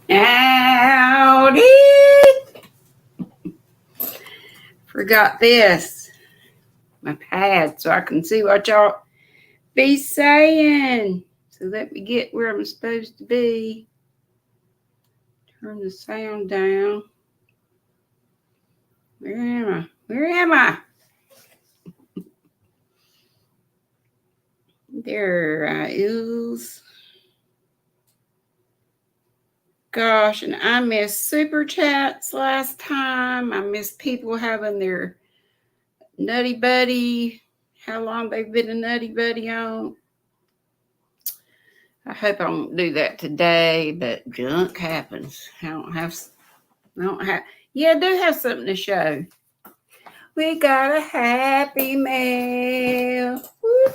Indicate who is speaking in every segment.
Speaker 1: Howdy! Forgot this, my pad, so I can see what y'all be saying. So let me get where I'm supposed to be. Turn the sound down. Where am I? Where am I? There I is. Gosh, and I missed super chats last time. I missed people having their nutty buddy, how long they've been a nutty buddy on. I hope I won't do that today, but junk happens. I don't have, yeah, I do have something to show. We got a happy mail. Woo, woo.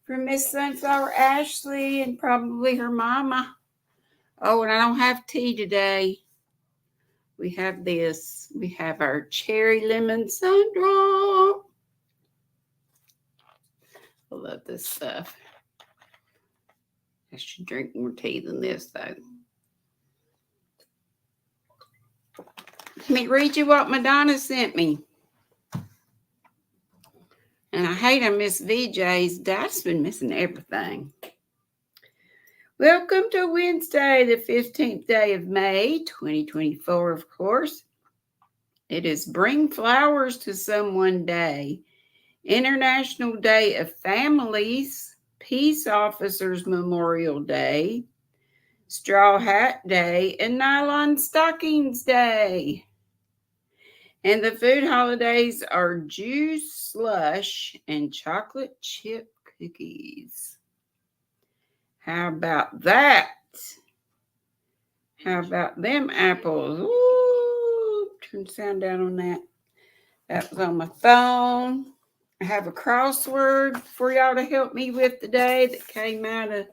Speaker 1: From Miss Sunflower Ashley and probably her mama. Oh, and I don't have tea today. We have this. We have our cherry lemon sundrop. I love this stuff. I should drink more tea than this, though. Let me read you what Madonna sent me. And I hate I miss VJ's. Dad's been missing everything. Welcome to Wednesday, the 15th day of May, 2024, of course. It is Bring Flowers to Someone Day, International Day of Families, Peace Officers Memorial Day, Straw Hat Day, and Nylon Stockings Day. And the food holidays are juice slush and chocolate chip cookies. How about that? How about them apples? Ooh, turn the sound down on that. That was on my phone. I have a crossword for y'all to help me with today that came out of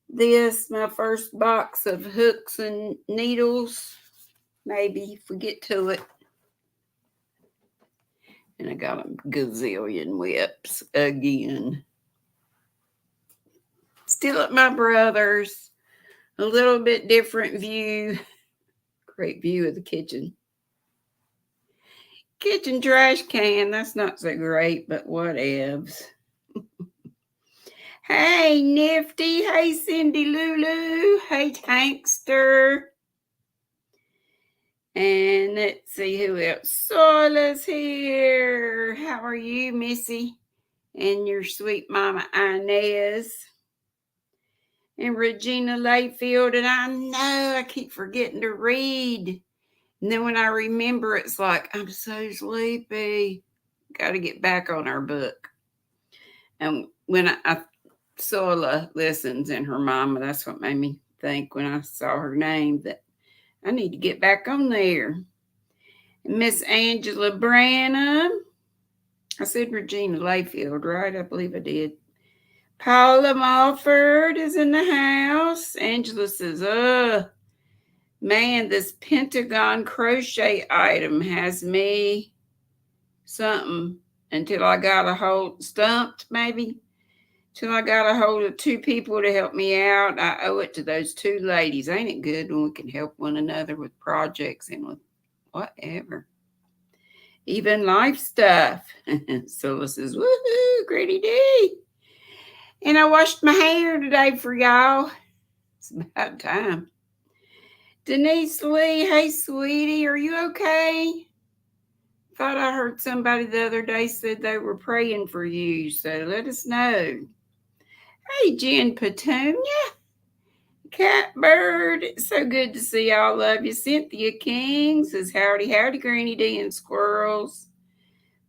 Speaker 1: this, my first box of hooks and needles. Maybe if we get to it. And I got a gazillion whips again. Still at my brother's. A little bit different view. Great view of the kitchen. Kitchen trash can. That's not so great, but whatevs. Hey, Nifty. Hey, Cindy Lulu. Hey, Tankster. And let's see who else. Soila's here. How are you, Missy? And your sweet mama Inez. And Regina Layfield. And I know I keep forgetting to read. And then when I remember, it's like, I'm so sleepy. Got to get back on our book. And when I Soila listens and her mama, that's what made me think when I saw her name that I need to get back on there. Miss Angela Branham. I said Regina Layfield, right? I believe I did. Paula Mulford is in the house. Angela says, man, this Pentagon crochet item has me something until I got a hold, stumped maybe, till I got a hold of two people to help me out. I owe it to those two ladies. Ain't it good when we can help one another with projects and with whatever? Even life stuff. So says, woohoo, GrannyDee. And I washed my hair today for y'all. It's about time. Denise Lee, hey, sweetie, are you okay? Thought I heard somebody the other day said they were praying for you, so let us know. Hey, Jen Petunia. Catbird, it's so good to see y'all. Love you. Cynthia King says, howdy, howdy, GrannyDee and squirrels.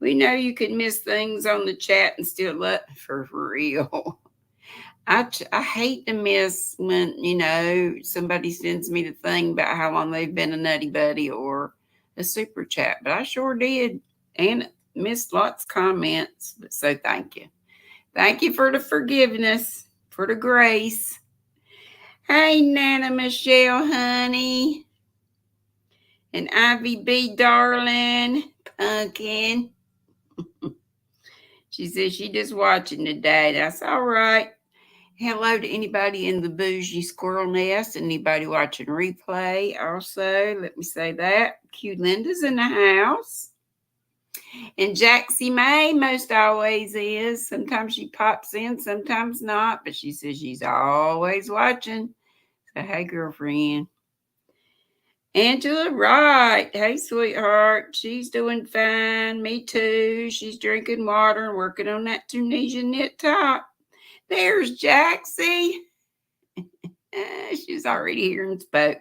Speaker 1: We know you can miss things on the chat and still love for real. I hate to miss when, somebody sends me the thing about how long they've been a nutty buddy or a super chat, but I sure did and missed lots of comments. But so thank you. Thank you for the forgiveness, for the grace. Hey, Nana Michelle, honey. And Ivy B, darling. Pumpkin. She says she just watching today. That's all right. Hello to anybody in the bougie squirrel nest, anybody watching replay. Also, let me say that. Q Linda's in the house. And Jaxie May most always is. Sometimes she pops in, sometimes not, but she says she's always watching. So, hey, girlfriend. Angela Wright. Hey, sweetheart. She's doing fine. Me too. She's drinking water and working on that Tunisian knit top. There's Jaxie. She's already here and spoke.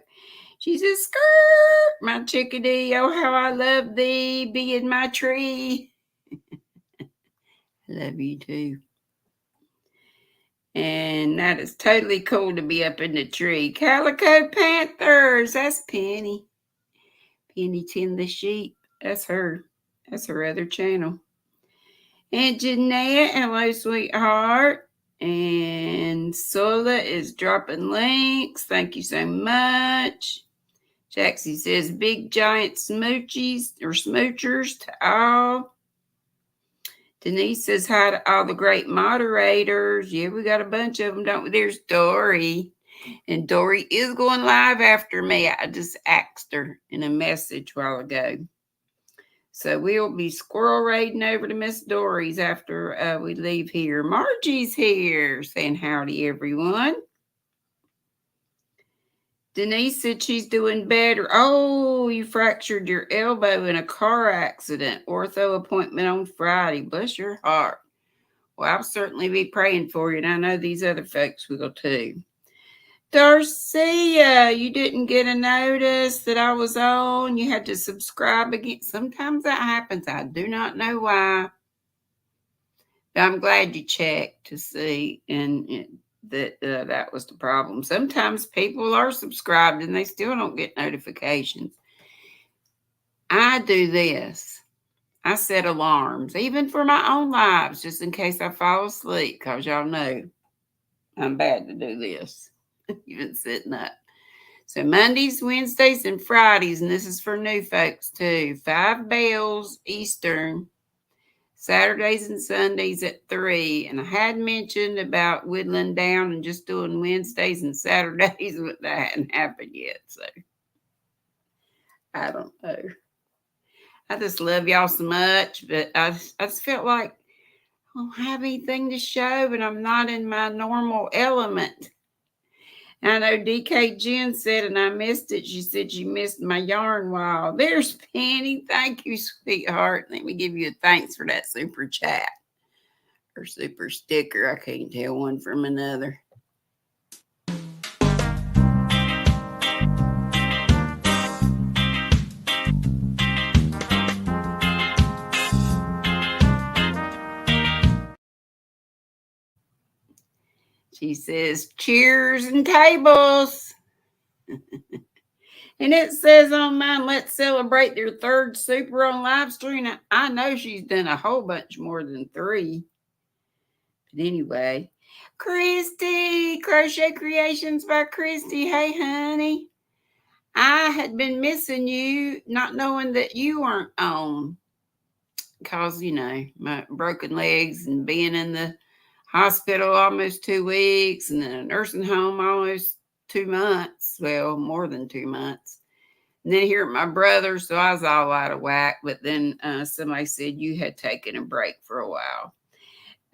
Speaker 1: She says, skirt, my chickadee. Oh, how I love thee. Be in my tree. I love you too. And that is totally cool to be up in the tree. Calico Panthers. That's Penny. Penny Tin the Sheep. That's her. That's her other channel. And Jeanette, hello, sweetheart. And Sola is dropping links. Thank you so much. Jaxie says, big giant smoochies or smoochers to all. Denise says, hi to all the great moderators. Yeah, we got a bunch of them, don't we? There's Dory. And Dory is going live after me. I just asked her in a message a while ago. So we'll be squirrel raiding over to Miss Dory's after we leave here. Margie's here saying howdy, everyone. Denise said she's doing better. Oh, you fractured your elbow in a car accident. Ortho appointment on Friday. Bless your heart. Well, I'll certainly be praying for you, and I know these other folks will too. Darcia, you didn't get a notice that I was on. You had to subscribe again. Sometimes that happens. I do not know why. But I'm glad you checked to see and that was the problem. Sometimes people are subscribed and they still don't get notifications. I do this. I set alarms, even for my own lives, just in case I fall asleep, because y'all know I'm bad to do this, even sitting up. So Mondays, Wednesdays, and Fridays, and this is for new folks too, 5 bells Eastern. Saturdays and Sundays at 3. And I had mentioned about whittling down and just doing Wednesdays and Saturdays, but that hadn't happened yet. So I don't know. I just love y'all so much, but I just felt like I don't have anything to show, and I'm not in my normal element. I know DK Jen said, and I missed it. She said she missed my yarn wall. There's Penny. Thank you, sweetheart. Let me give you a thanks for that super chat or super sticker. I can't tell one from another. She says, cheers and tables. And it says on mine, let's celebrate their 3rd super on live stream. I know she's done a whole bunch more than 3. But anyway, Christy, Crochet Creations by Christy. Hey, honey. I had been missing you, not knowing that you weren't on. Because, my broken legs and being in the hospital almost 2 weeks and then a nursing home almost 2 months. Well, more than 2 months. And then here at my brother, so I was all out of whack. But then somebody said you had taken a break for a while.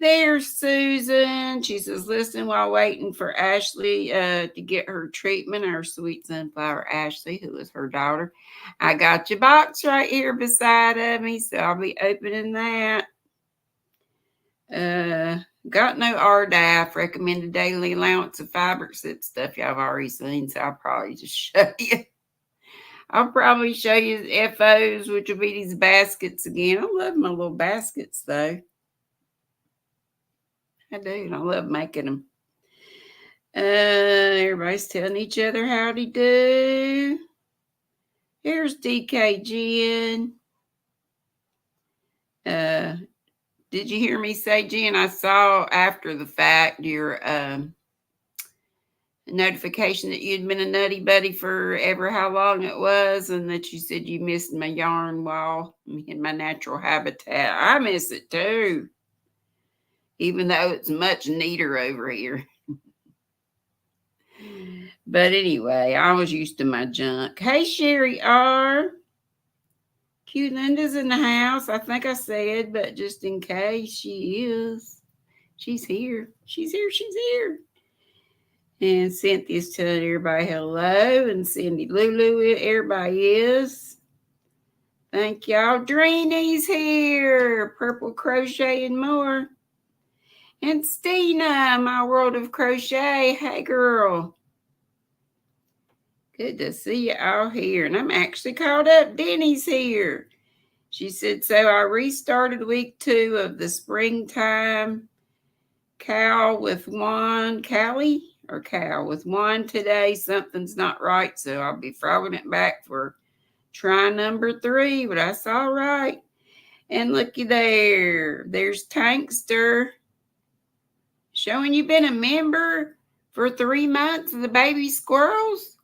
Speaker 1: There's Susan. She says, listen while waiting for Ashley to get her treatment. Our sweet sunflower Ashley, who is her daughter. I got your box right here beside of me, so I'll be opening that. Got no RDAF, recommended daily allowance of fabrics. That stuff y'all have already seen, so I'll probably just show you. I'll probably show you the FOs, which will be these baskets again. I love my little baskets, though. I do. I love making them. Everybody's telling each other howdy do. Here's DK Jen. Did you hear me say, Jen? I saw after the fact your notification that you'd been a nutty buddy for ever how long it was, and that you said you missed my yarn wall in my natural habitat. I miss it too. even though it's much neater over here. But anyway, I was used to my junk. Hey, Sherry R. Q Linda's in the house. I think I said, but just in case she is. She's here. She's here. She's here. And Cynthia's telling everybody hello. And Cindy Lulu, everybody is. Thank y'all. GrannyDee's here. Purple Crochet and more. And Stina, my world of crochet. Hey, girl. Good to see you all here. And I'm actually caught up. Deni's here. She said, so I restarted week 2 of the springtime cow with one. Callie or cow with one today. Something's not right. So I'll be throwing it back for try number 3. But that's all right. And looky there. There's Tankster. Showing you've been a member for 3 months of the baby squirrels.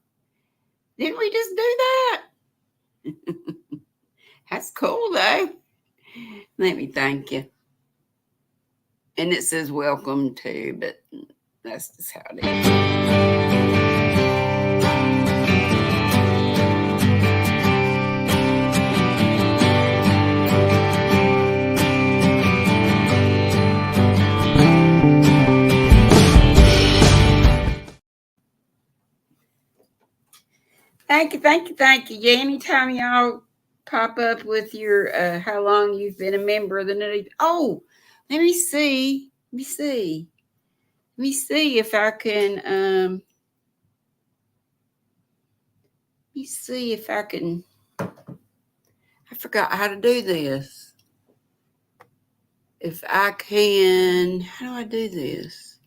Speaker 1: Didn't we just do that? That's cool, though. Let me thank you. And it says welcome, too, but that's just how it is. Thank you. Yeah, anytime y'all pop up with your how long you've been a member of the Nutty. Oh, let me see if I can I forgot how to do this. If I can, how do I do this?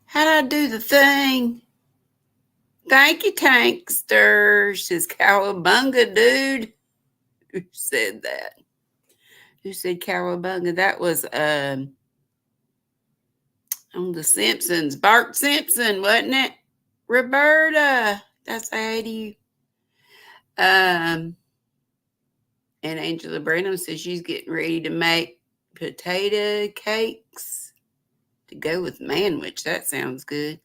Speaker 1: How do I do the thing? Thank you, Tankster. Says Cowabunga, dude. Who said that? Who said Cowabunga? That was on The Simpsons. Bart Simpson, wasn't it? Roberta. That's how you. And Angela Branham says she's getting ready to make potato cakes to go with manwich. That sounds good.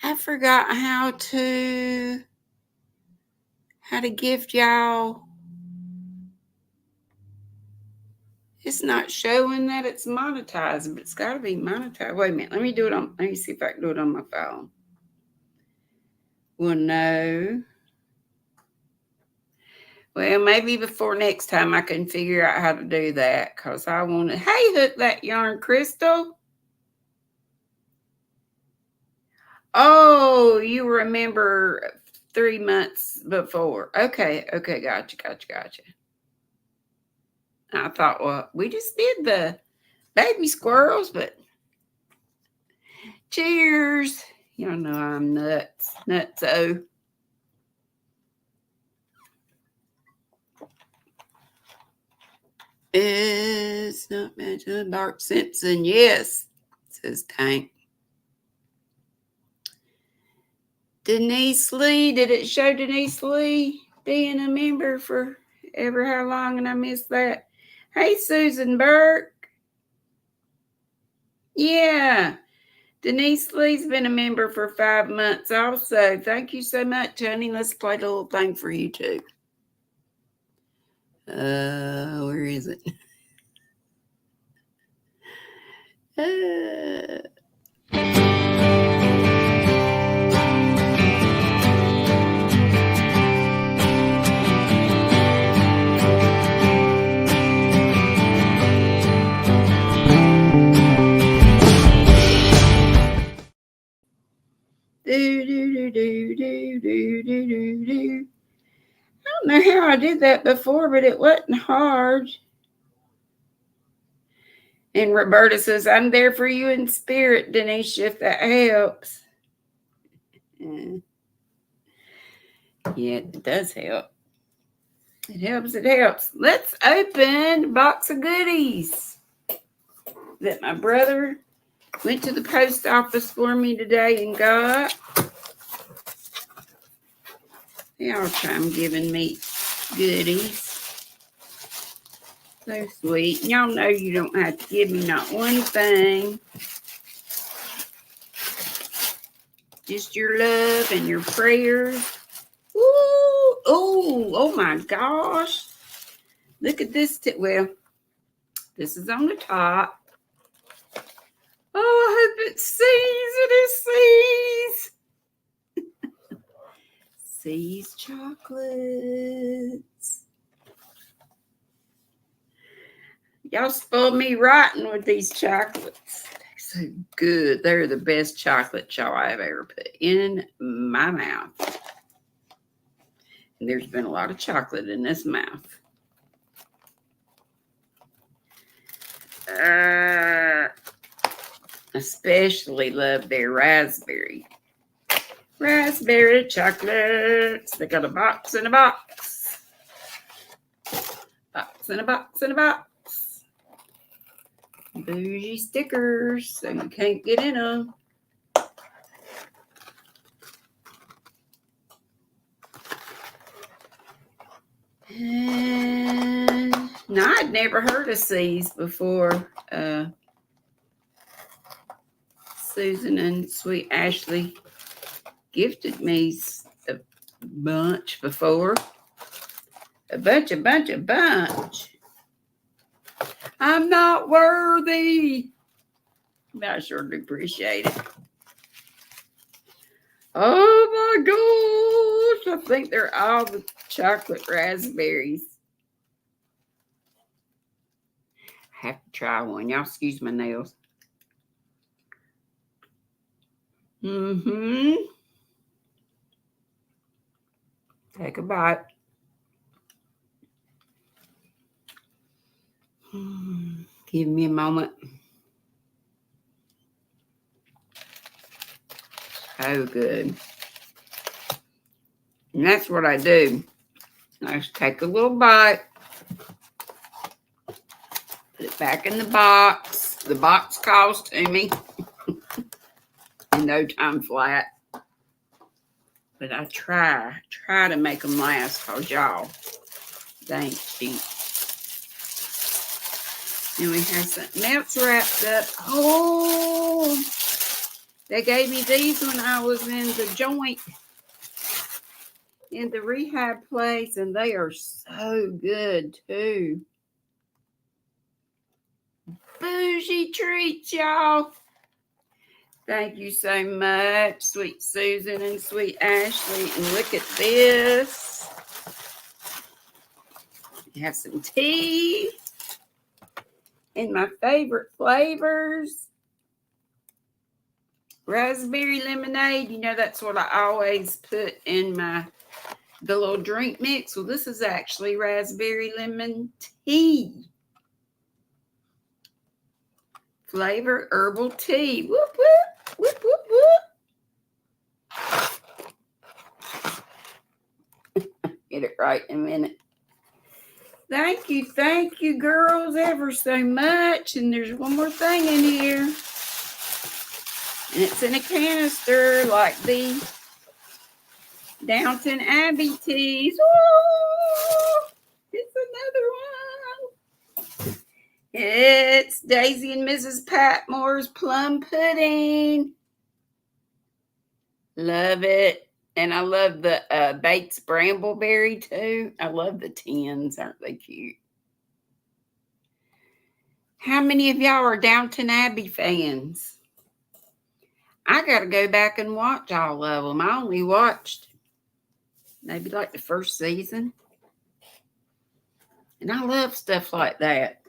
Speaker 1: I forgot how to gift y'all. It's not showing that it's monetized, but it's got to be monetized. Wait a minute. Let me see if I can do it on my phone. Well, no. Well, maybe before next time I can figure out how to do that because I want to. Hey, Hook That Yarn, Crystal. Oh, you remember 3 months before. Okay, gotcha. I thought, well, we just did the baby squirrels, but cheers. Y'all know I'm nutso. It's not mentioned. Bart Simpson, yes, says Tank. Denise Lee, did it show Denise Lee being a member for ever how long? And I missed that. Hey, Susan Burke. Yeah, Denise Lee's been a member for 5 months also. Thank you so much, honey. Let's play the little thing for you too. Where is it? I don't know how I did that before, but it wasn't hard. And Roberta says, I'm there for you in spirit, Denise, if that helps. Yeah, it does help. It helps. Let's open a box of goodies that my brother went to the post office for me today and got. They all time giving me goodies. So sweet. Y'all know you don't have to give me not one thing. Just your love and your prayers. Ooh, oh my gosh. Look at this. Well, this is on the top. Oh, I hope it sees. It is sees. Sees chocolates. Y'all spoiled me rotten with these chocolates. They're so good. They're the best chocolate y'all I've ever put in my mouth. And there's been a lot of chocolate in this mouth. Especially love their raspberry chocolates. They got a box in a box. Box in a box in a box. Bougie stickers, so you can't get in them. And now I'd never heard of these before. Susan and Sweet Ashley gifted me a bunch before. A bunch. I'm not worthy. But I sure do appreciate it. Oh my gosh. I think they're all the chocolate raspberries. I have to try one. Y'all excuse my nails. Take a bite. Give me a moment. So good. And that's what I do. I just take a little bite. Put it back in the box. The box calls to me. In no time flat. But I try to make them last, because y'all, they ain't cheap. And we have something else wrapped up. Oh, they gave me these when I was in the joint, in the rehab place, and they are so good too. Bougie treats, y'all. Thank you so much, Sweet Susan and Sweet Ashley. And look at this. You have some tea in my favorite flavors. Raspberry lemonade. You know, that's what I always put in the little drink mix. Well, this is actually raspberry lemon tea. Flavor herbal tea. Whoop, whoop, whoop, whoop, whoop. Get it right in a minute. Thank you, girls, ever so much. And there's one more thing in here. And it's in a canister like the Downton Abbey teas. Oh, it's another one. It's Daisy and Mrs. Patmore's plum pudding. Love it. And I love the Bates Brambleberry too. I love the tins. Aren't they cute? How many of y'all are Downton Abbey fans? I got to go back and watch all of them. I only watched maybe like the first season. And I love stuff like that.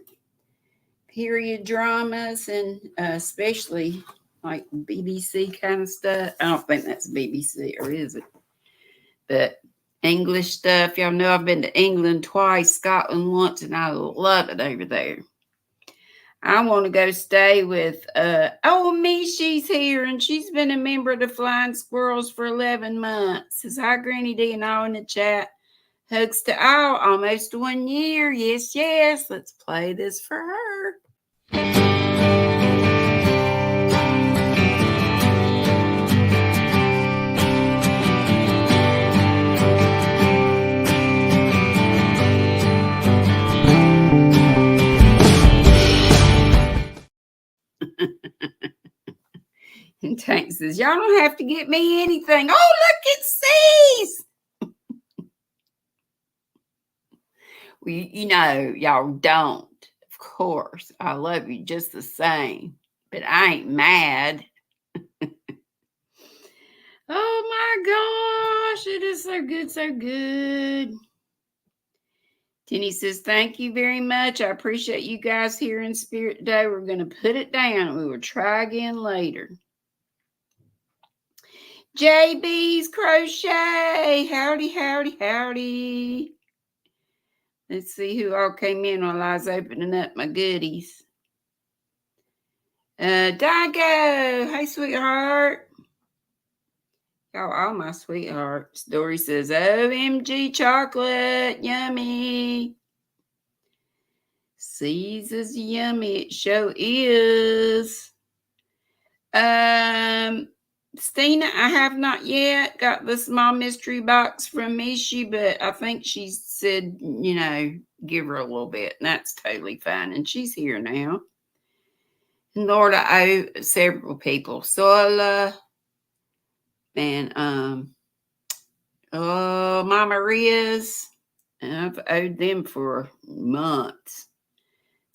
Speaker 1: Period dramas, and especially like BBC kind of stuff. I don't think that's BBC, or is it? But English stuff. Y'all know I've been to England twice, Scotland once, and I love it over there. I want to go stay with, she's here, and she's been a member of the Flying Squirrels for 11 months. Says, hi, GrannyDee, and all in the chat. Hugs to all, almost 1 year. Yes. Let's play this for her. And Tank says, y'all don't have to get me anything. Oh, look, it says. Well, you know, y'all don't. Of course, I love you just the same, but I ain't mad. Oh my gosh, it is so good, so good. Deni says, thank you very much. I appreciate you guys here in spirit today. We're going to put it down. We will try again later. JB's Crochet. Howdy, howdy, howdy. Let's see who all came in while I was opening up my goodies. Dago. Hey, sweetheart. Y'all, all my sweethearts. Dory says, OMG chocolate. Yummy. Caesar's yummy. It sure is. Stina, I have not yet got the small mystery box from Mishi, but I think she said, you know, give her a little bit, and that's totally fine. And she's here now. And Lord, I owe several people. Sola and Mama Riz. And I've owed them for months.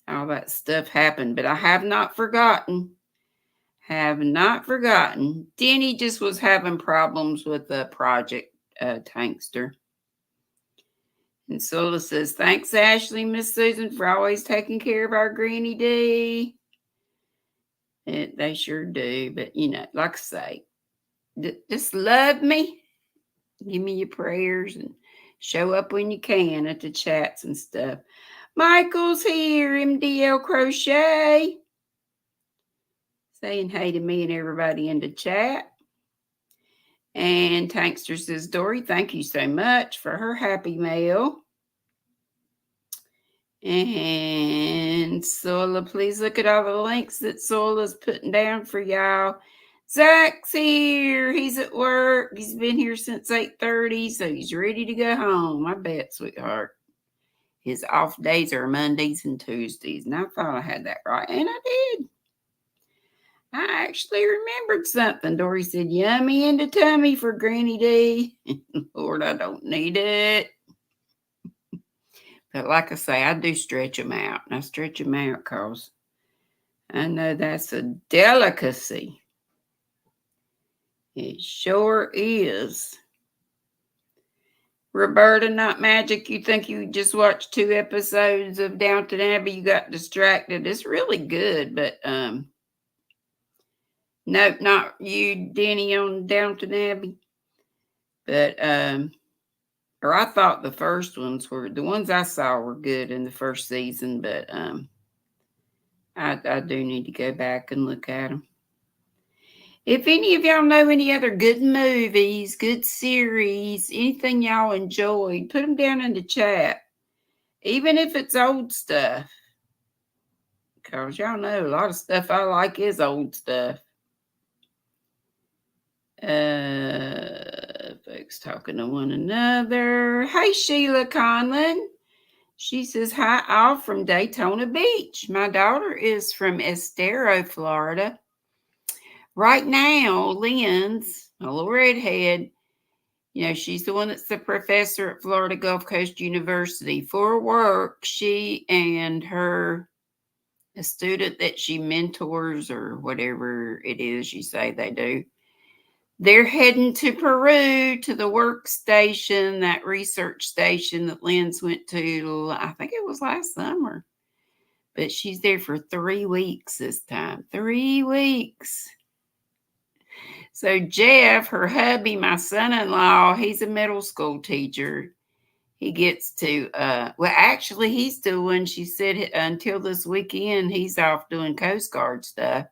Speaker 1: All that stuff happened, but I have not forgotten. Have not forgotten. Deni just was having problems with the project tankster. And Sola says, thanks, Ashley, Miss Susan, for always taking care of our GrannyDee. They sure do. But, you know, like I say, just love me. Give me your prayers and show up when you can at the chats and stuff. Michael's here, MDL Crochet. Saying hey to me and everybody in the chat. And Tankster says, Dory, thank you so much for her happy mail. And Sola, please look at all the links that Sola's putting down for y'all. Zach's here. He's at work. He's been here since 8:30, so he's ready to go home. I bet, sweetheart. His off days are Mondays and Tuesdays. And I thought I had that right. And I did. I actually remembered something. Dory said, yummy in the tummy for GrannyDee. Lord, I don't need it. But like I say, I do stretch them out. And I stretch them out because I know that's a delicacy. It sure is. Roberta, not magic. You think you just watched 2 episodes of Downton Abbey? You got distracted. It's really good, but nope, not you, Deni, on Downton Abbey. But or I thought the first ones were the ones I saw were good in the first season, but I do need to go back and look at them. If any of y'all know any other good movies, good series, anything y'all enjoyed, put them down in the chat. Even if it's old stuff. Because y'all know a lot of stuff I like is old stuff. Folks talking to one another. Hey, Sheila Conlon. She says, hi, all from Daytona Beach. My daughter is from Estero, Florida. Right now, Lynn's, a little redhead, you know, she's the one that's the professor at Florida Gulf Coast University. For work, she and a student that she mentors or whatever it is you say they do, they're heading to Peru to the workstation, that research station that Lynn's went to, I think it was last summer. But she's there for 3 weeks this time. 3 weeks. So Jeff, her hubby, my son-in-law, he's a middle school teacher. He gets to, well, actually, he's doing, she said, until this weekend, he's off doing Coast Guard stuff.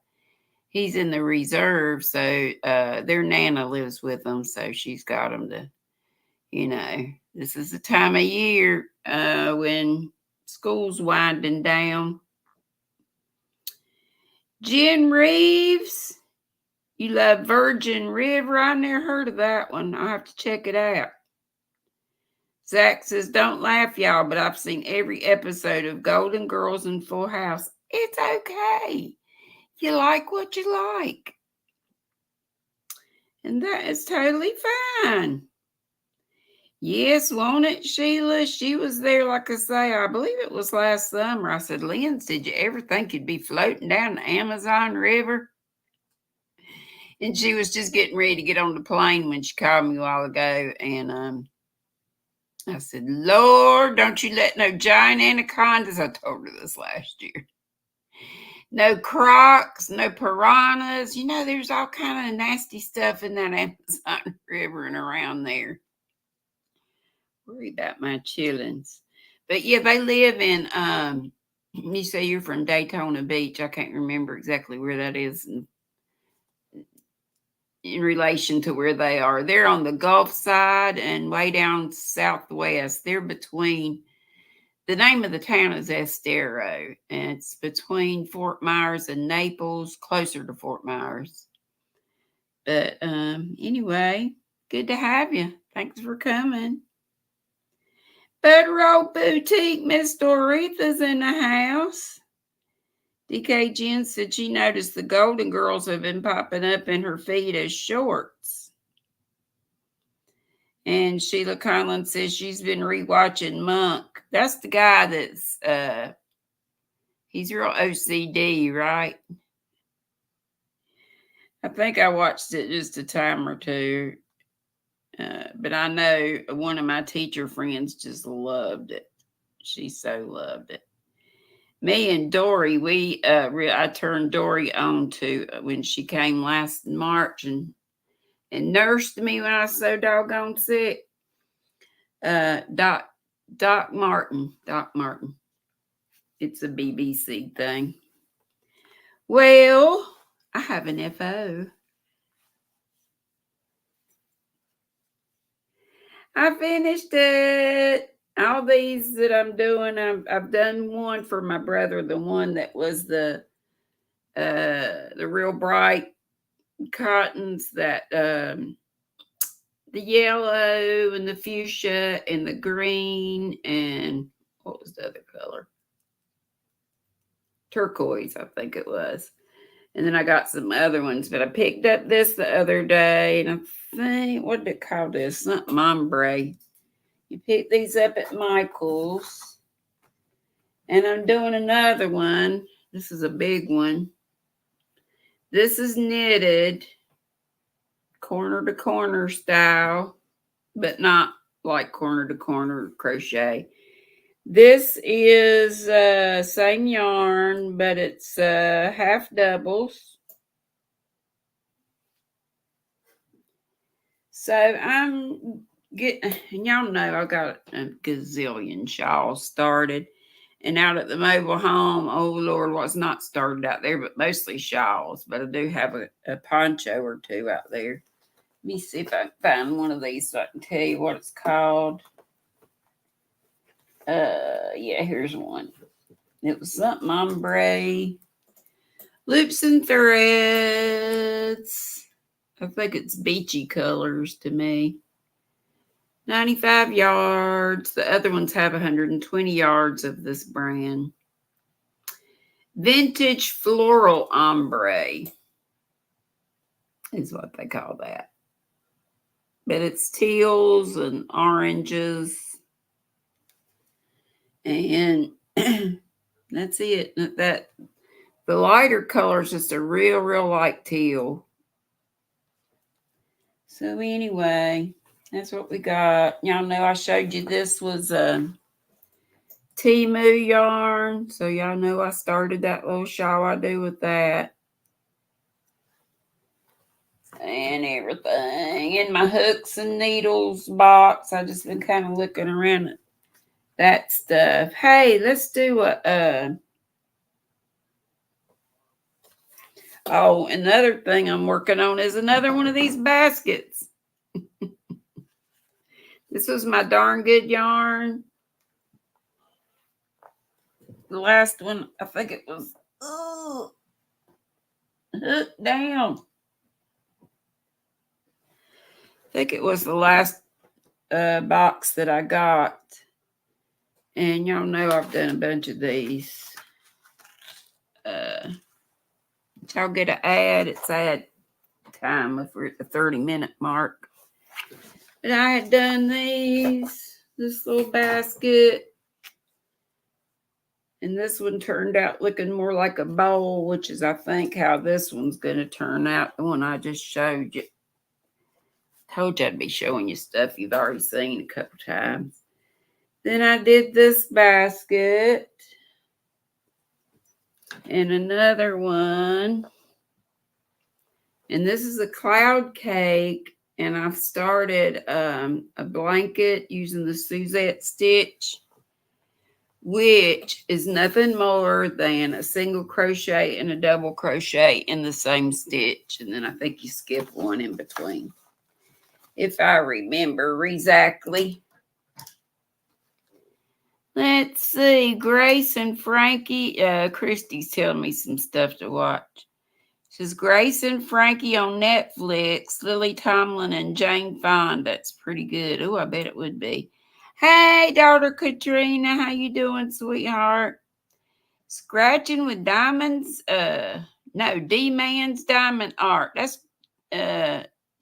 Speaker 1: He's in the reserve, so their Nana lives with them, so she's got them to, you know, this is the time of year when school's winding down. Jen Reeves, you love Virgin River? I never heard of that one. I'll have to check it out. Zach says, don't laugh, y'all, but I've seen every episode of Golden Girls and Full House. It's okay. You like what you like. And that is totally fine. Yes, won't it, Sheila? She was there, like I say, I believe it was last summer. I said, Lynn, did you ever think you'd be floating down the Amazon River? And she was just getting ready to get on the plane when she called me a while ago. And I said, Lord, don't you let no giant anacondas. I told her this last year. No crocs, no piranhas. You know, there's all kind of nasty stuff in that Amazon River and around there. Worry about my chillins. But yeah, they live in you say you're from Daytona Beach. I can't remember exactly where that is in relation to where they are. They're on the Gulf side and way down southwest. They're between, the name of the town is Estero, and it's between Fort Myers and Naples, closer to Fort Myers. But anyway, good to have you. Thanks for coming. Federal Boutique, Miss Doretha's in the house. DK Jen said she noticed the Golden Girls have been popping up in her feed as shorts. And Sheila Collins says she's been rewatching Monk. That's the guy that's he's real OCD, right? I think I watched it just a time or two. But I know one of my teacher friends just loved it. She so loved it. Me and Dory, I turned Dory on to when she came last March and nursed me when I was so doggone sick. Doc Martin. It's a BBC thing. Well, I have an FO. I finished it. All these that I'm doing, I've done one for my brother, the one that was the real bright cottons, that the yellow and the fuchsia and the green and what was the other color? Turquoise, I think it was. And then I got some other ones, but I picked up this the other day, and I think, what did it call this? Something ombre. You pick these up at Michael's. And I'm doing another one. This is a big one. This is knitted, corner to corner style, but not like corner to corner crochet. This is same yarn, but it's half doubles. So I'm getting, y'all know I got a gazillion shawls started. And out at the mobile home, oh Lord, what's not started out there, but mostly shawls. But I do have a poncho or two out there. Let me see if I can find one of these so I can tell you what it's called. Yeah, here's one. It was something ombre, loops and threads. I think it's beachy colors to me. 95 yards. The other ones have 120 yards of this brand. Vintage floral ombre is what they call that. But it's teals and oranges. And that's it. That the lighter color is just a real light teal. So anyway, that's what we got. Y'all know I showed you this was Timu yarn. So y'all know I started that little shawl I do with that. And everything. In my hooks and needles box. I just been kind of looking around at that stuff. Hey, let's do oh, another thing I'm working on is another one of these baskets. This was my darn good yarn. The last one, I think it was hooked down. I think it was the last box that I got. And y'all know I've done a bunch of these. Y'all get an ad. It's ad time if we're at the 30-minute mark. But I had done this little basket. And this one turned out looking more like a bowl, which is, I think, how this one's going to turn out. The one I just showed you. Told you I'd be showing you stuff you've already seen a couple times. Then I did this basket. And another one. And this is a cloud cake. And I've started a blanket using the Suzette stitch, which is nothing more than a single crochet and a double crochet in the same stitch. And then I think you skip one in between, if I remember exactly. Let's see. Grace and Frankie. Christy's telling me some stuff to watch. It says Grace and Frankie on Netflix. Lily Tomlin and Jane Fonda. That's pretty good. Oh, I bet it would be. Hey, daughter Katrina. How you doing, sweetheart? Scratching with diamonds. No, D-Man's Diamond Art. That's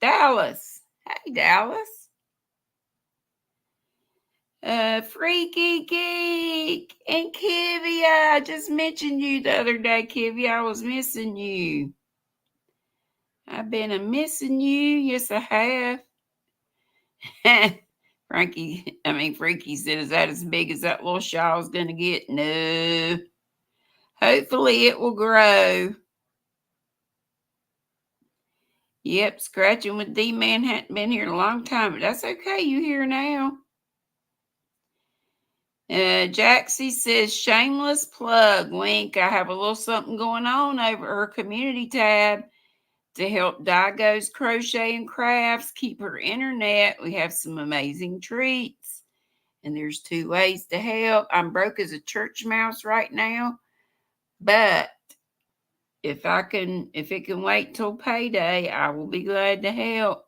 Speaker 1: Dallas. Hey, Dallas. Freaky Geek and Kivia. I just mentioned you the other day, Kivia. I was missing you. I've been missing you. Yes, I have. Freaky said, is that as big as that little shawl's gonna get? No. Hopefully it will grow. Yep, scratching with D-Man hadn't been here in a long time, but that's okay. You here now. Jaxie says, shameless plug, wink. I have a little something going on over her community tab to help Digo's Crochet and Crafts keep her internet. We have some amazing treats, and there's 2 ways to help. I'm broke as a church mouse right now, but if it can wait till payday, I will be glad to help.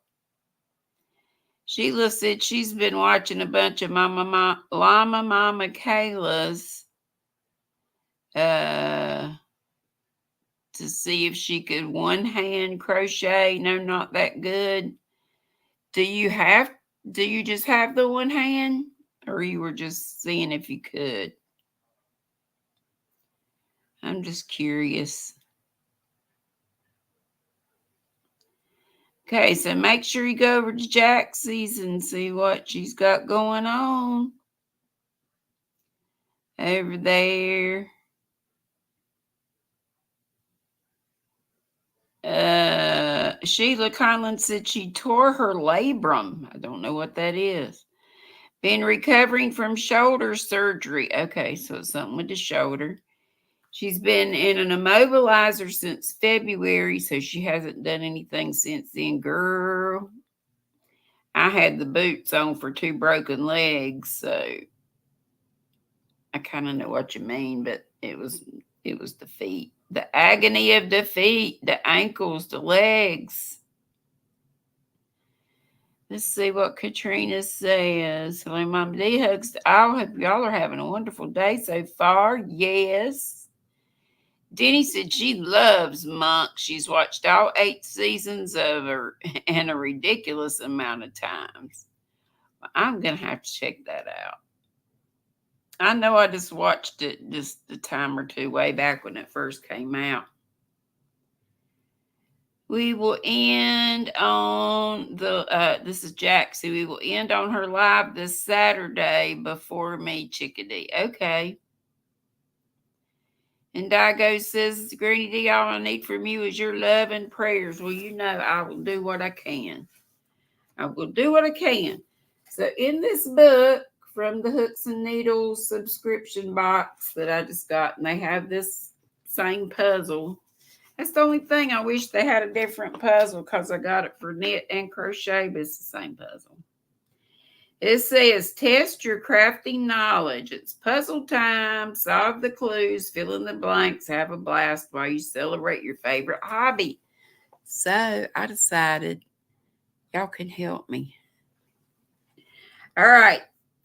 Speaker 1: Sheila said she's been watching a bunch of Llama Mama Kayla's to see if she could one-hand crochet. No, not that good. Do you just have the one hand, or you were just seeing if you could? I'm just curious. Okay, so make sure you go over to Jaxie's and see what she's got going on over there. Sheila Conlon said she tore her labrum. I don't know what that is. Been recovering from shoulder surgery. Okay, so it's something with the shoulder. She's been in an immobilizer since February, so she hasn't done anything since then. Girl, I had the boots on for 2 broken legs, so I kind of know what you mean, but it was the feet. The agony of the feet, the ankles, the legs. Let's see what Katrina says. Hello, Mom. D hugs to all. Hope y'all are having a wonderful day so far. Yes. Deni said she loves Monk. She's watched all 8 seasons of her and a ridiculous amount of times. I'm going to have to check that out. I know I just watched it just a time or two way back when it first came out. We will end on this is Jaxie. We will end on her live this Saturday before me, Chickadee. Okay. And Digo says, GrannyDee, all I need from you is your love and prayers. Well, you know, I will do what I can. I will do what I can. So in this book from the Hooks and Needles subscription box that I just got, and they have this same puzzle. That's the only thing. I wish they had a different puzzle because I got it for knit and crochet, but it's the same puzzle. It says, test your crafting knowledge. It's puzzle time. Solve the clues. Fill in the blanks. Have a blast while you celebrate your favorite hobby. So I decided y'all can help me. All right.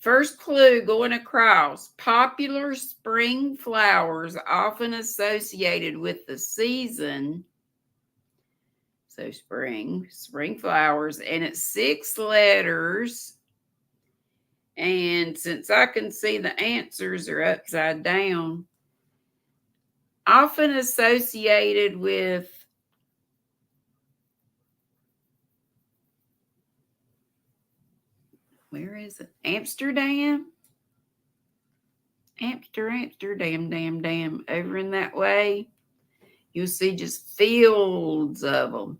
Speaker 1: First clue going across. Popular spring flowers often associated with the season. So spring flowers. And it's 6 letters. And since I can see the answers are upside down, often associated with where is it? Amsterdam? Amsterdam, damn. Over in that way, you'll see just fields of them.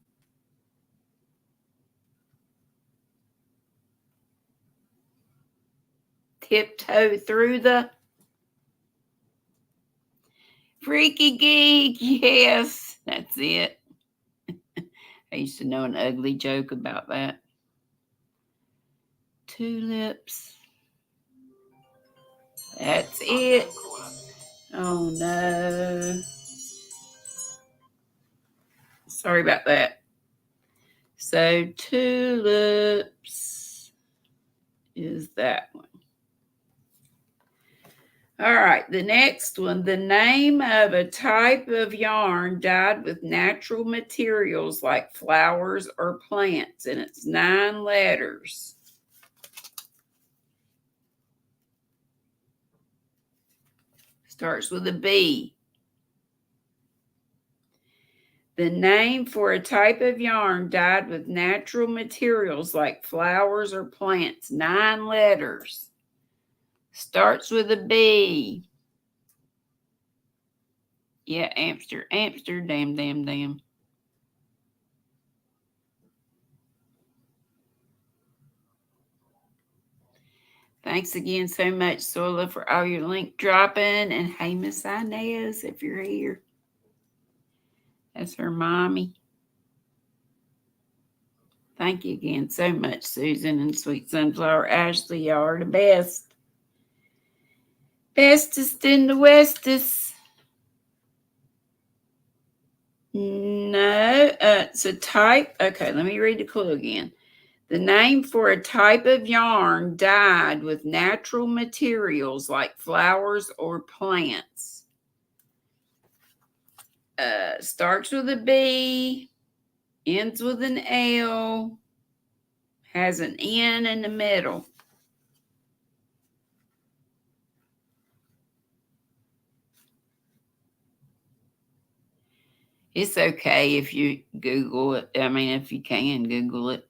Speaker 1: Tiptoe through the freaky geek. Yes, that's it. I used to know an ugly joke about that. Tulips. That's it. Oh no. Sorry about that. So tulips is that one. All right, the next one. The name of a type of yarn dyed with natural materials like flowers or plants, and it's 9 letters. Starts with a B. The name for a type of yarn dyed with natural materials like flowers or plants, 9 letters. Starts with a B. Yeah, Amsterdam, damn. Thanks again so much, Sola, for all your link dropping. And hey, Miss Inez, if you're here. That's her mommy. Thank you again so much, Susan and Sweet Sunflower Ashley. Y'all are the best. Bestest in the westest. No, it's a type. Okay, let me read the clue again. The name for a type of yarn dyed with natural materials like flowers or plants. Starts with a B, ends with an L, has an N in the middle. It's okay if you Google it. I mean, if you can Google it.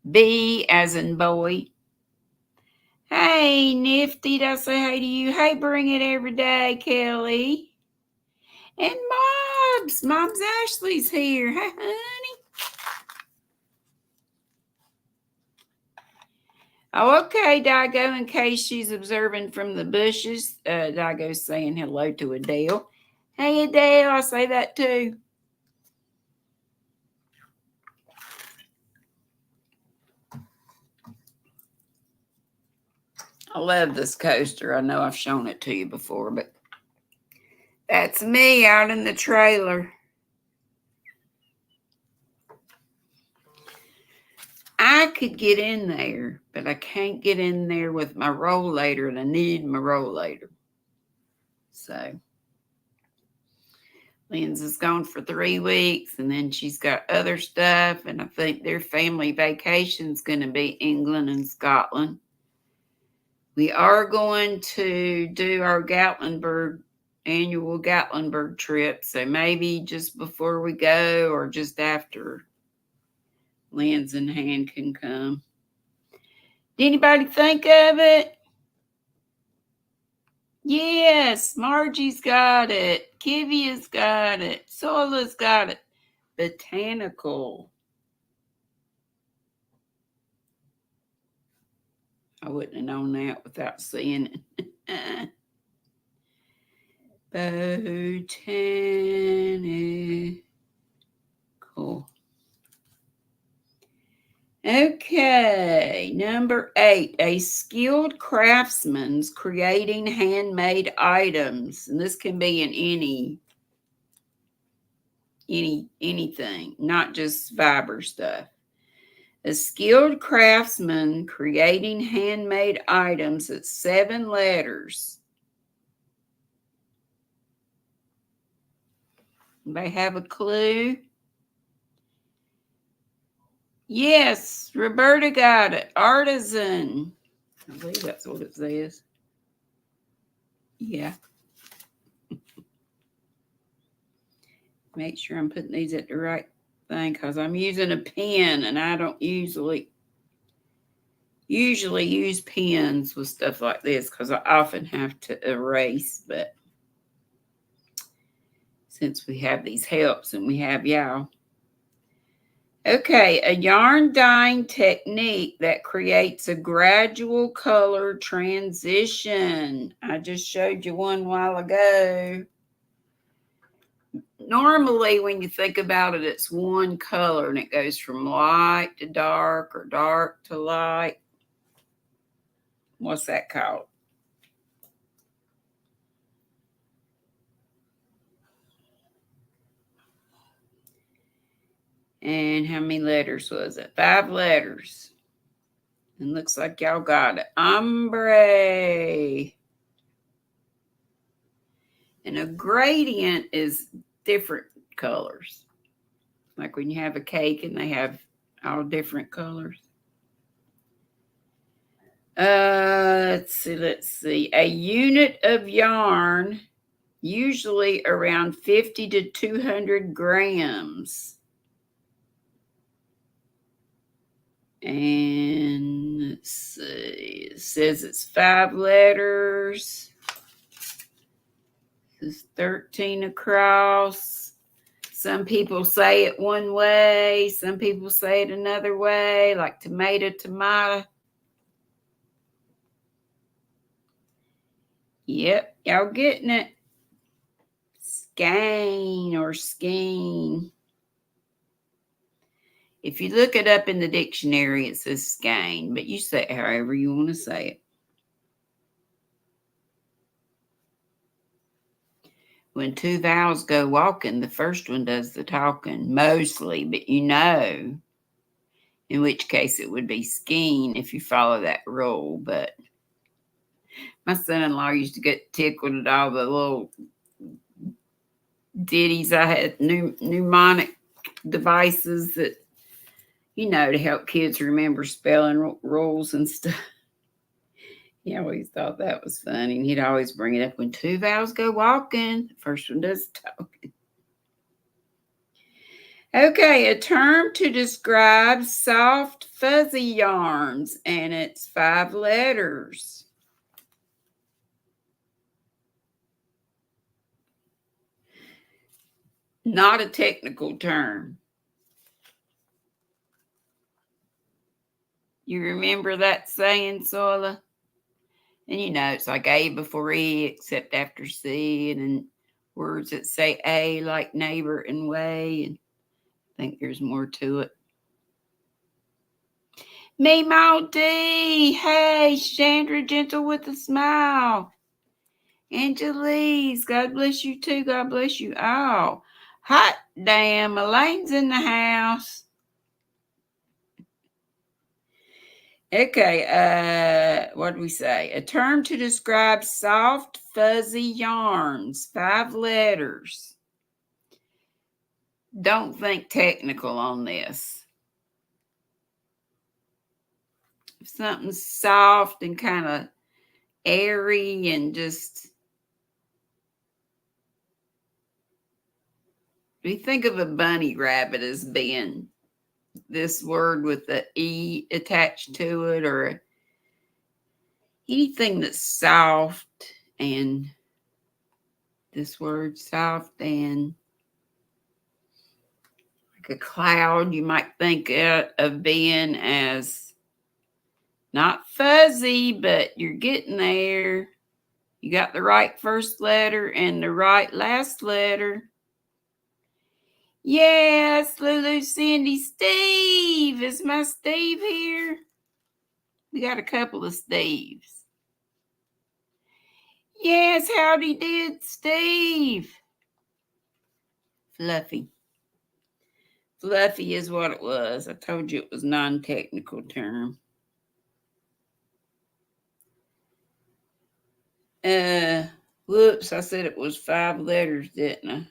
Speaker 1: B as in boy. Hey, Nifty, did I say hey to you? Hey, bring it every day, Kelly. And Mom's Ashley's here. Hey, honey. Oh, okay, Dago, in case she's observing from the bushes. Dago's saying hello to Adele. Hey, Adele, I say that too. I love this coaster. I know I've shown it to you before, but that's me out in the trailer. I could get in there, but I can't get in there with my rollator, and I need my rollator. So Lynn's is gone for 3 weeks, and then she's got other stuff, and I think their family vacation is going to be England and Scotland. We are going to do our annual Gatlinburg trip, so maybe just before we go or just after Lynn's and Han can come. Did anybody think of it? Yes, Margie's got it. Kivia's got it. Sola's got it. Botanical. I wouldn't have known that without seeing it. Botanical. Okay, number 8, a skilled craftsman's creating handmade items. And this can be in anything, not just fiber stuff. A skilled craftsman creating handmade items at 7 letters. Anybody have a clue? Yes, Roberta got it. Artisan. I believe that's what it says. Yeah. Make sure I'm putting these at the right thing because I'm using a pen and I don't usually use pens with stuff like this because I often have to erase, but since we have these helps and we have y'all. Okay, a yarn dyeing technique that creates a gradual color transition. I just showed you one while ago. Normally, when you think about it, it's one color and it goes from light to dark or dark to light. What's that called? And how many letters was it? 5 letters. And looks like y'all got it. Ombre. And a gradient is different colors. Like when you have a cake and they have all different colors. Let's see. A unit of yarn, usually around 50 to 200 grams. And let's see. It says it's 5 letters. This is 13 across. Some people say it one way. Some people say it another way, like tomato. Yep, y'all getting it. Skein or skein. If you look it up in the dictionary, it says skein, but you say it however you want to say it. When 2 vowels go walking, the first one does the talking, mostly, but you know, in which case it would be skein if you follow that rule. But my son-in-law used to get tickled at all the little ditties I had, mnemonic devices that, you know, to help kids remember spelling rules and stuff. He always thought that was funny. And he'd always bring it up when 2 vowels go walking. The first one does talking. Okay, a term to describe soft, fuzzy yarns, and it's 5 letters. Not a technical term. You remember that saying, Sola? And you know, it's like A before E, except after C, and then words that say A, like neighbor and way. And I think there's more to it. Meemaw Dee. Hey, Chandra Gentle with a smile. Angelise, God bless you too. God bless you all. Hot damn, Elaine's in the house. Okay, what do we say? A term to describe soft, fuzzy yarns. 5 letters. Don't think technical on this. If something's soft and kind of airy and just... We think of a bunny rabbit as being this word with the E attached to it, or anything that's soft, and this word soft and like a cloud, you might think of being as not fuzzy, but you're getting there. You got the right first letter and the right last letter. Yes, Lulu, Cindy, Steve. Is my Steve here? We got a couple of Steves. Yes, howdy did, Steve. Fluffy Fluffy is what it was. I told you it was non-technical term. Whoops, I said it was 5 letters, didn't I?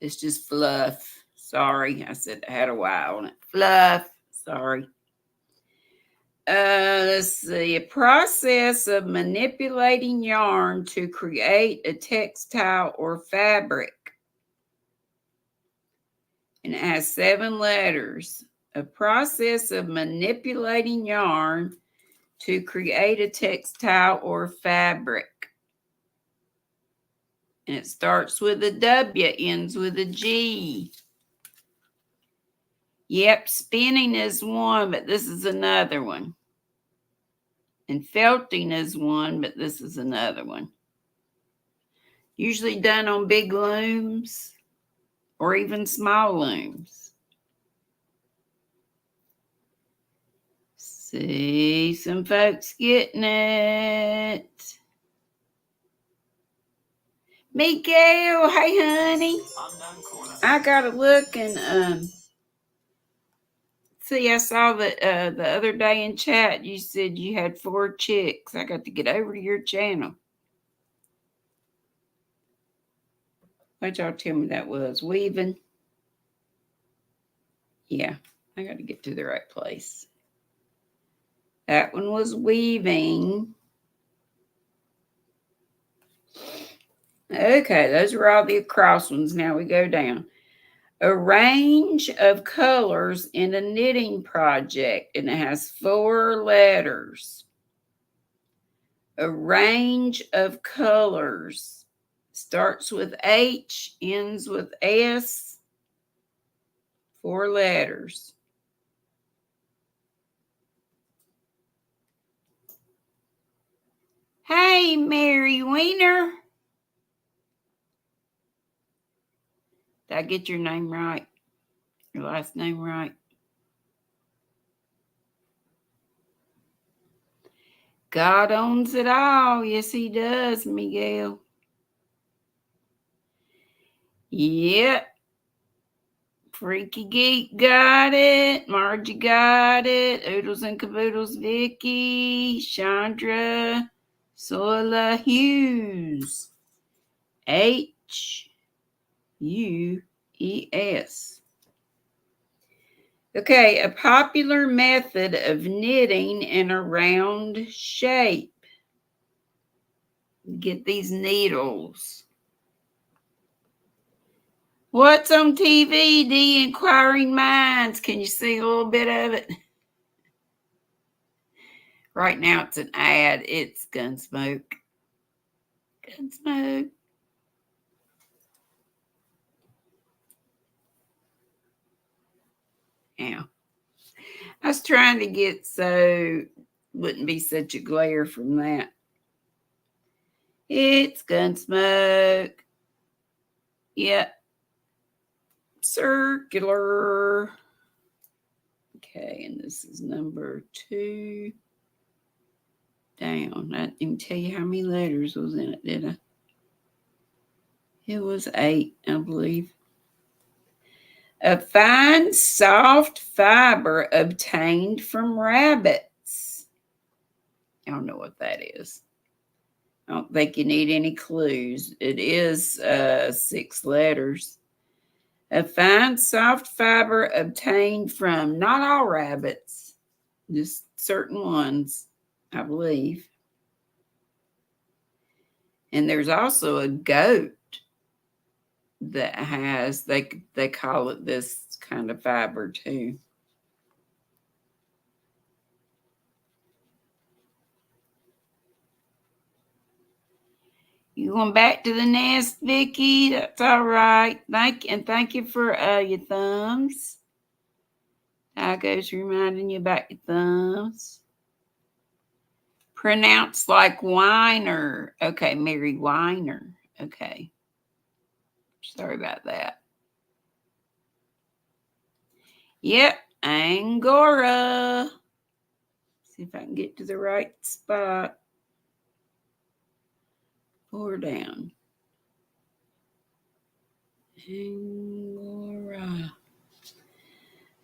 Speaker 1: It's just fluff. Sorry, I said I had a Y on it. Fluff. Sorry. Let's see. A process of manipulating yarn to create a textile or fabric. And it has 7 letters. A process of manipulating yarn to create a textile or fabric. And it starts with a W, ends with a G. Yep, spinning is one, but this is another one. And felting is one, but this is another one. Usually done on big looms or even small looms. See some folks getting it. Miguel, hey honey. I gotta look and see. I saw that the other day in chat you said you had 4 chicks. I got to get over to your channel. What'd y'all tell me that was? Weaving? Yeah, I got to get to the right place. That one was weaving. Okay, those are all the across ones. Now we go down. A range of colors in a knitting project, and it has 4 letters. A range of colors. Starts with H, ends with S. 4 letters. Hey, Mary Weiner. Did I get your name right? Your last name right? God owns it all. Yes, he does, Miguel. Yep. Freaky Geek got it. Margie got it. Oodles and Caboodles Vicky. Chandra. Sola Hughes. Hues. Okay, a popular method of knitting in a round shape. Get these needles. What's on TV, The Inquiring Minds? Can you see a little bit of it? Right now it's an ad. It's Gunsmoke. Gunsmoke. Yeah. I was trying to get so wouldn't be such a glare from that. It's Gunsmoke. Yep. Circular. Okay, and this is number 2. Down. I didn't even tell you how many letters was in it, did I? It was 8, I believe. A fine, soft fiber obtained from rabbits. I don't know what that is. I don't think you need any clues. It is 6 letters. A fine, soft fiber obtained from not all rabbits, just certain ones, I believe. And there's also a goat that has, they call it this kind of fiber too. You going back to the nest, Vicky? That's all right. Thank you for your thumbs. Taco's reminding you about your thumbs. Pronounced like Weiner. Okay, Mary Weiner. Okay. Sorry about that. Yep, Angora. See if I can get to the right spot. 4 down. Angora.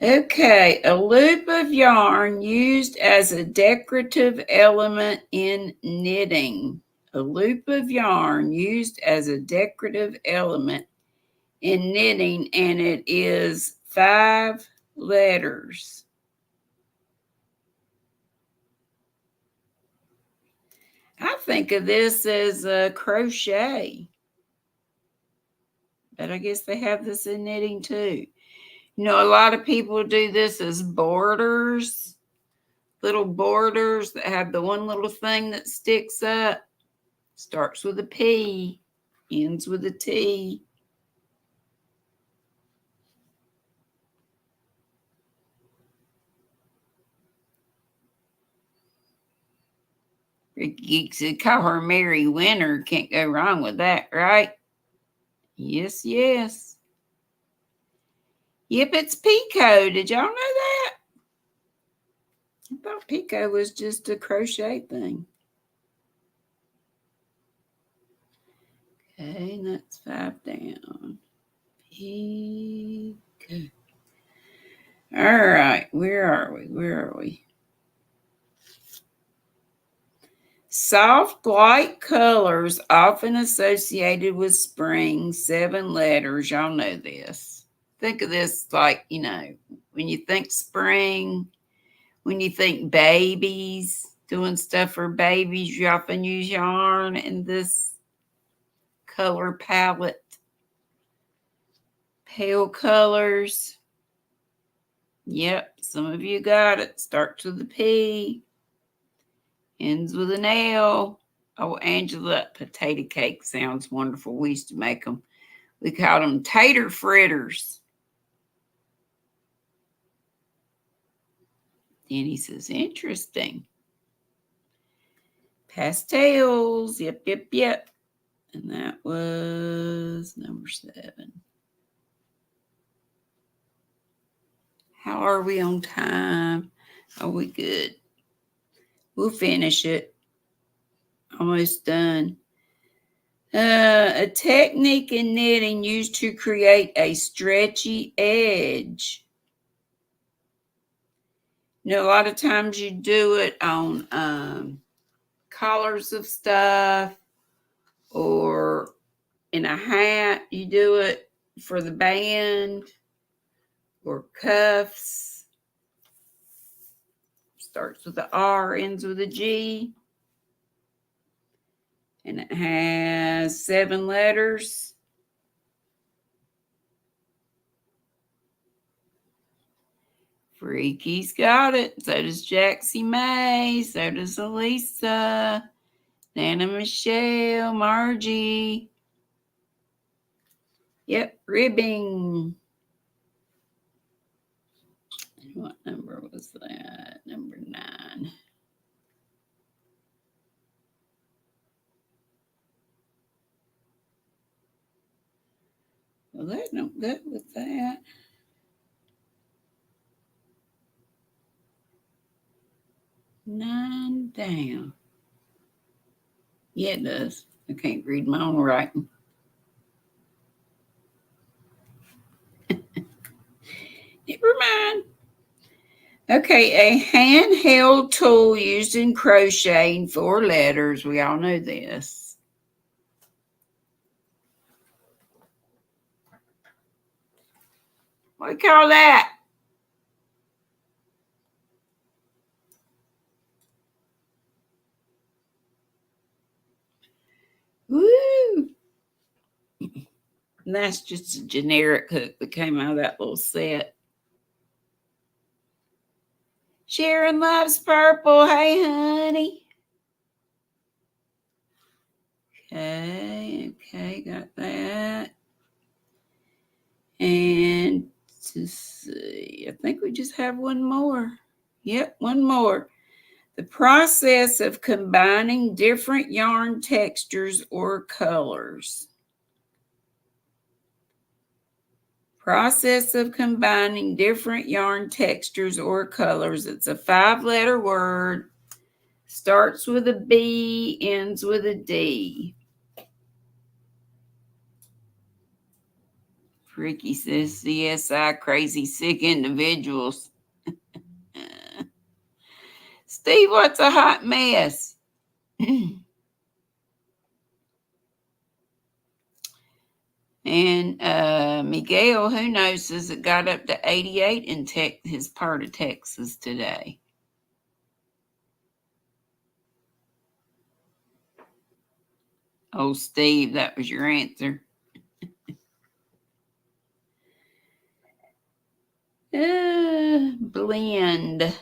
Speaker 1: Okay, a loop of yarn used as a decorative element in knitting. A loop of yarn used as a decorative element in knitting, and it is 5 letters. I think of this as a crochet, but I guess they have this in knitting too. You know, a lot of people do this as borders, little borders that have the one little thing that sticks up. Starts with a P, ends with a T. Ricky Geeks would call her Mary Winter. Can't go wrong with that, right? Yes, yes. Yep, it's Pico. Did y'all know that? I thought Pico was just a crochet thing. Okay, and that's 5 down. Pico. All right, where are we? Where are we? Soft, light colors often associated with spring, 7 letters. Y'all know this. Think of this like, you know, when you think spring, when you think babies, doing stuff for babies, you often use yarn in this color palette. Pale colors. Yep, some of you got it. Starts with a P, ends with an L. Oh, Angela, potato cake sounds wonderful. We used to make them. We called them tater fritters. Deni says, interesting. Pastels. Yep, yep, yep. And that was number 7. How are we on time? Are we good? We'll finish it. Almost done. A technique in knitting used to create a stretchy edge. You know, a lot of times you do it on collars of stuff or in a hat. You do it for the band or cuffs. Starts with the R, ends with a G. And it has 7 letters. Freaky's got it. So does Jaxie May. So does Elisa. Nana Michelle. Margie. Yep, ribbing. What number was that? Number 9. Well, that don't go with that. 9 down. Yeah, it does. I can't read my own writing. Never mind. Okay, a handheld tool used in crocheting, 4 letters. We all know this. What do you call that? Woo! And that's just a generic hook that came out of that little set. Sharon loves purple. Hey, honey. Okay, got that. And to see, I think we just have one more. Yep, one more. The process of combining different yarn textures or colors. Process of combining different yarn textures or colors. It's a 5-letter word. Starts with a B, ends with a D. Ricky says, CSI, crazy, sick individuals. Steve, what's a hot mess? And Miguel, who knows, says it got up to 88 in his part of Texas today. Oh, Steve, that was your answer. Blend.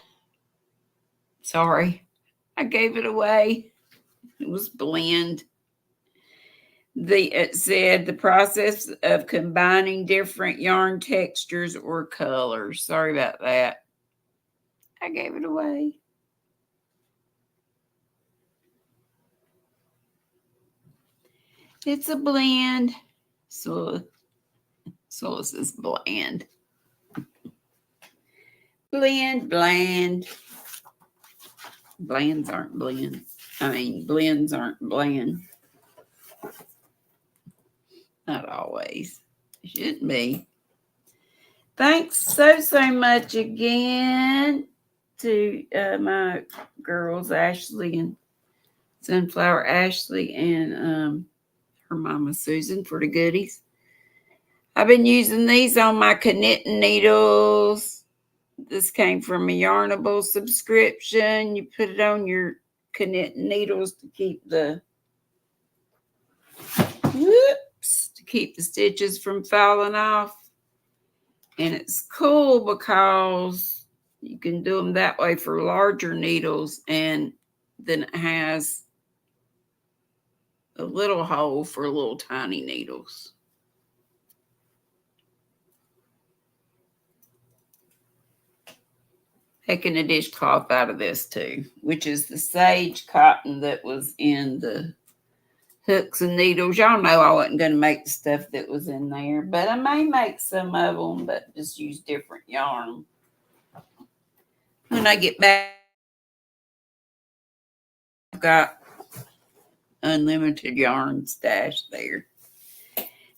Speaker 1: Sorry, I gave it away. It was blend. It said the process of combining different yarn textures or colors. Sorry about that. I gave it away. It's a blend. So this is bland. Blend. Blends aren't blend. Blends aren't bland. Not always. It shouldn't be. Thanks so much again to my girls, Ashley and Sunflower Ashley and her mama Susan for the goodies. I've been using these on my knitting needles. This came from a Yarnable subscription. You put it on your knitting needles to keep the stitches from falling off. And it's cool because you can do them that way for larger needles, and then it has a little hole for little tiny needles. Taking a dishcloth out of this too, which is the sage cotton that was in the hooks and needles. Y'all know I wasn't going to make the stuff that was in there, but I may make some of them, but just use different yarn. When I get back, I've got unlimited yarn stashed there.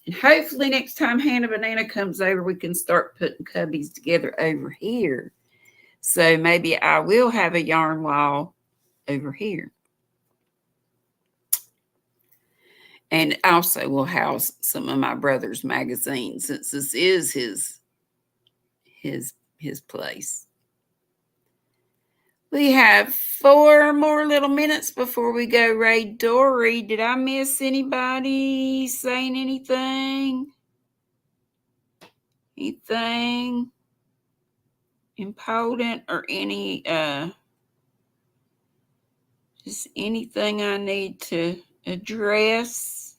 Speaker 1: And hopefully next time Hannah Banana comes over, we can start putting cubbies together over here. So maybe I will have a yarn wall over here. And also will house some of my brother's magazines, since this is his place. We have 4 more little minutes before we go raid Dory. Did I miss anybody saying anything? Anything important or any just anything I need to address?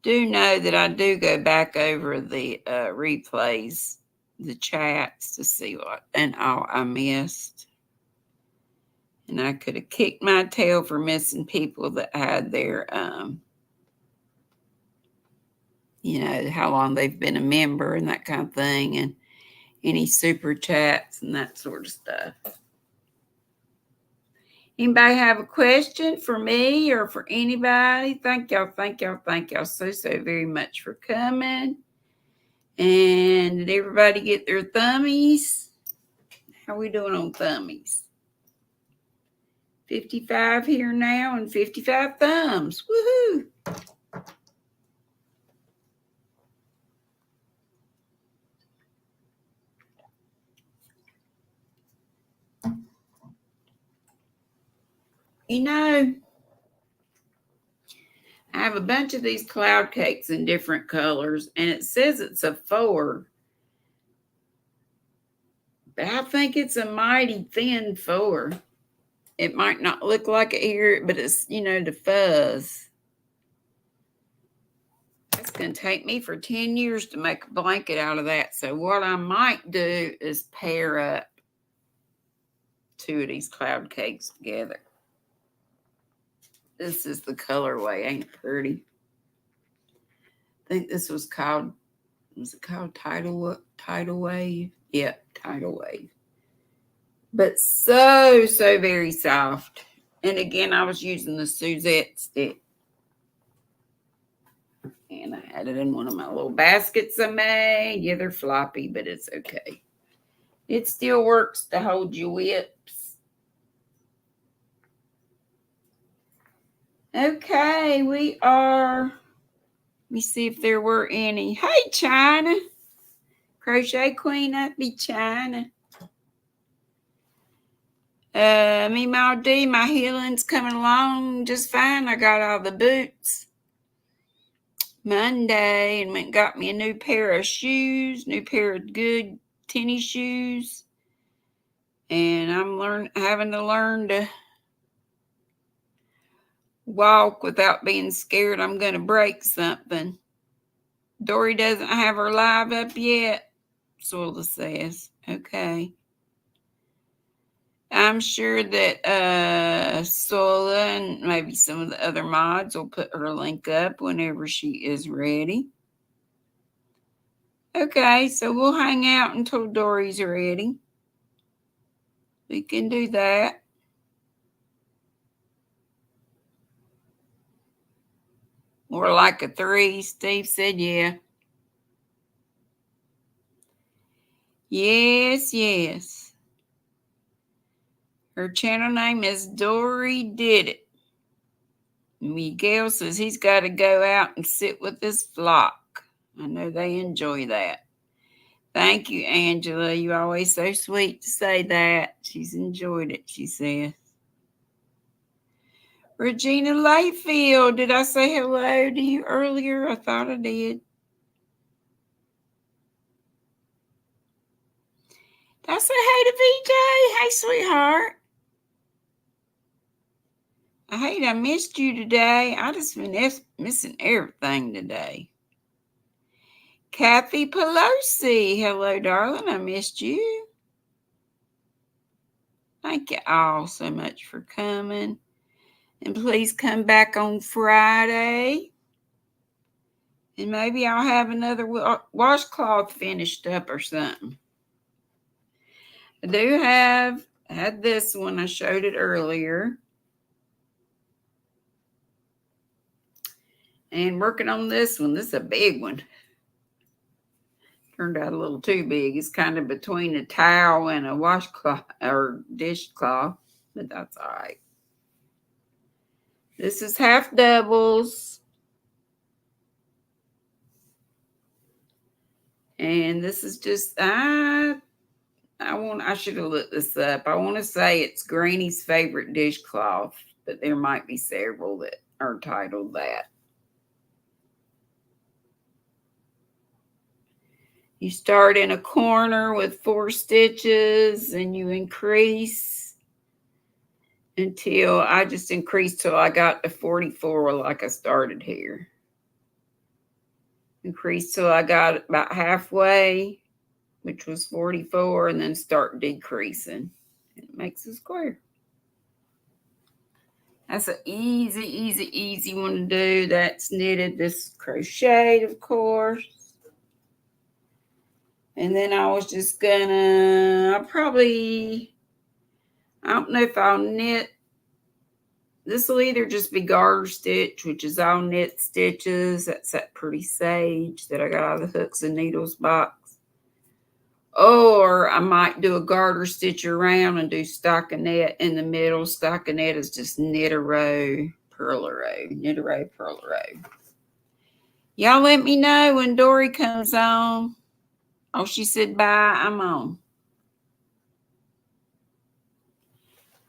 Speaker 1: Do know that I do go back over the replays, the chats, to see what and all I missed. And I could have kicked my tail for missing people that had their how long they've been a member and that kind of thing, and any super chats and that sort of stuff. Anybody have a question for me or for anybody? Thank y'all so very much for coming. And did everybody get their thummies? How are we doing on thummies? 55 here now and 55 thumbs. Woohoo! I have a bunch of these cloud cakes in different colors, and it says it's a 4. But I think it's a mighty thin 4. It might not look like it here, but it's, the fuzz. It's going to take me for 10 years to make a blanket out of that. So what I might do is pair up 2 of these cloud cakes together. This is the colorway. Ain't it pretty? I think this was called Tidal Wave? Yep, Tidal Wave. But so very soft. And again, I was using the Suzette stick. And I had it in one of my little baskets I made. Yeah, they're floppy, but it's okay. It still works to hold your whips. Okay, we are. Let me see if there were any. Hey, China. Crochet Queen, that'd be China. Me, my Dee, my healing's coming along just fine. I got all the boots Monday and went and got me a new pair of shoes, new pair of good tennis shoes. And I'm having to learn to walk without being scared I'm going to break something. Dory doesn't have her live up yet, Sola says. Okay. I'm sure that Sola and maybe some of the other mods will put her link up whenever she is ready. Okay, so we'll hang out until Dory's ready. We can do that. More like a 3, Steve said, yeah. Yes, yes. Her channel name is Dory Did It. Miguel says he's got to go out and sit with his flock. I know they enjoy that. Thank you, Angela. You're always so sweet to say that. She's enjoyed it, she says. Regina Layfield, did I say hello to you earlier? I thought I did. Did I say hey to VJ? Hey, sweetheart. I hate I missed you today. I just been missing everything today. Kathy Pelosi. Hello, darling. I missed you. Thank you all so much for coming. And please come back on Friday. And maybe I'll have another washcloth finished up or something. I had this one. I showed it earlier. And working on this one. This is a big one. Turned out a little too big. It's kind of between a towel and a washcloth or dishcloth, but that's all right. This is half doubles. And this is just, I should have looked this up. I want to say it's Granny's favorite dishcloth, but there might be several that are titled that. You start in a corner with 4 stitches and you increase until I just increased till I got to 44 like I started here. Increase till I got about halfway, which was 44, and then start decreasing. It makes a square. That's an easy one to do. That's knitted. This crocheted, of course. And then I was just gonna, I don't know if I'll knit. This will either just be garter stitch, which is all knit stitches. That's that pretty sage that I got out of the Hooks and Needles box. Or I might do a garter stitch around and do stockinette in the middle. Stockinette is just knit a row, purl a row, knit a row, purl a row. Y'all let me know when Dory comes on. Oh, she said bye. I'm on.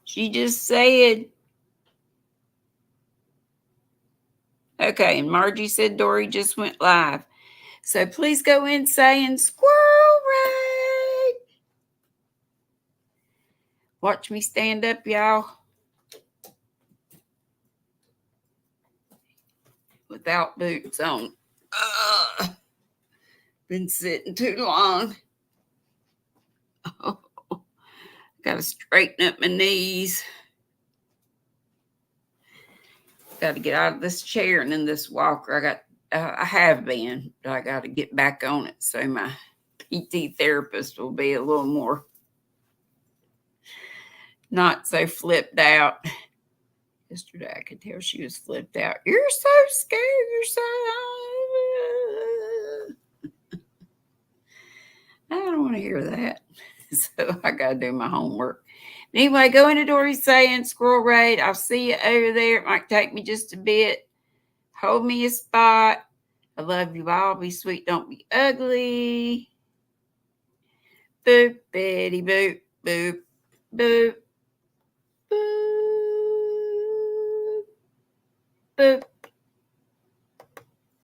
Speaker 1: She just said. Okay, and Margie said Dory just went live. So please go in saying squirrel raid. Watch me stand up, y'all. Without boots on. Been sitting too long. Oh, got to straighten up my knees. Got to get out of this chair and in this walker. I have been, but I got to get back on it so my PT therapist will be a little more not so flipped out. Yesterday I could tell she was flipped out. You're so scared. You're so I don't want to hear that. So I got to do my homework. Anyway, go into Dory's saying, Squirrel Raid. I'll see you over there. It might take me just a bit. Hold me a spot. I love you all. Be sweet. Don't be ugly. Boop, Betty, boop, boop, boop, boop, boop.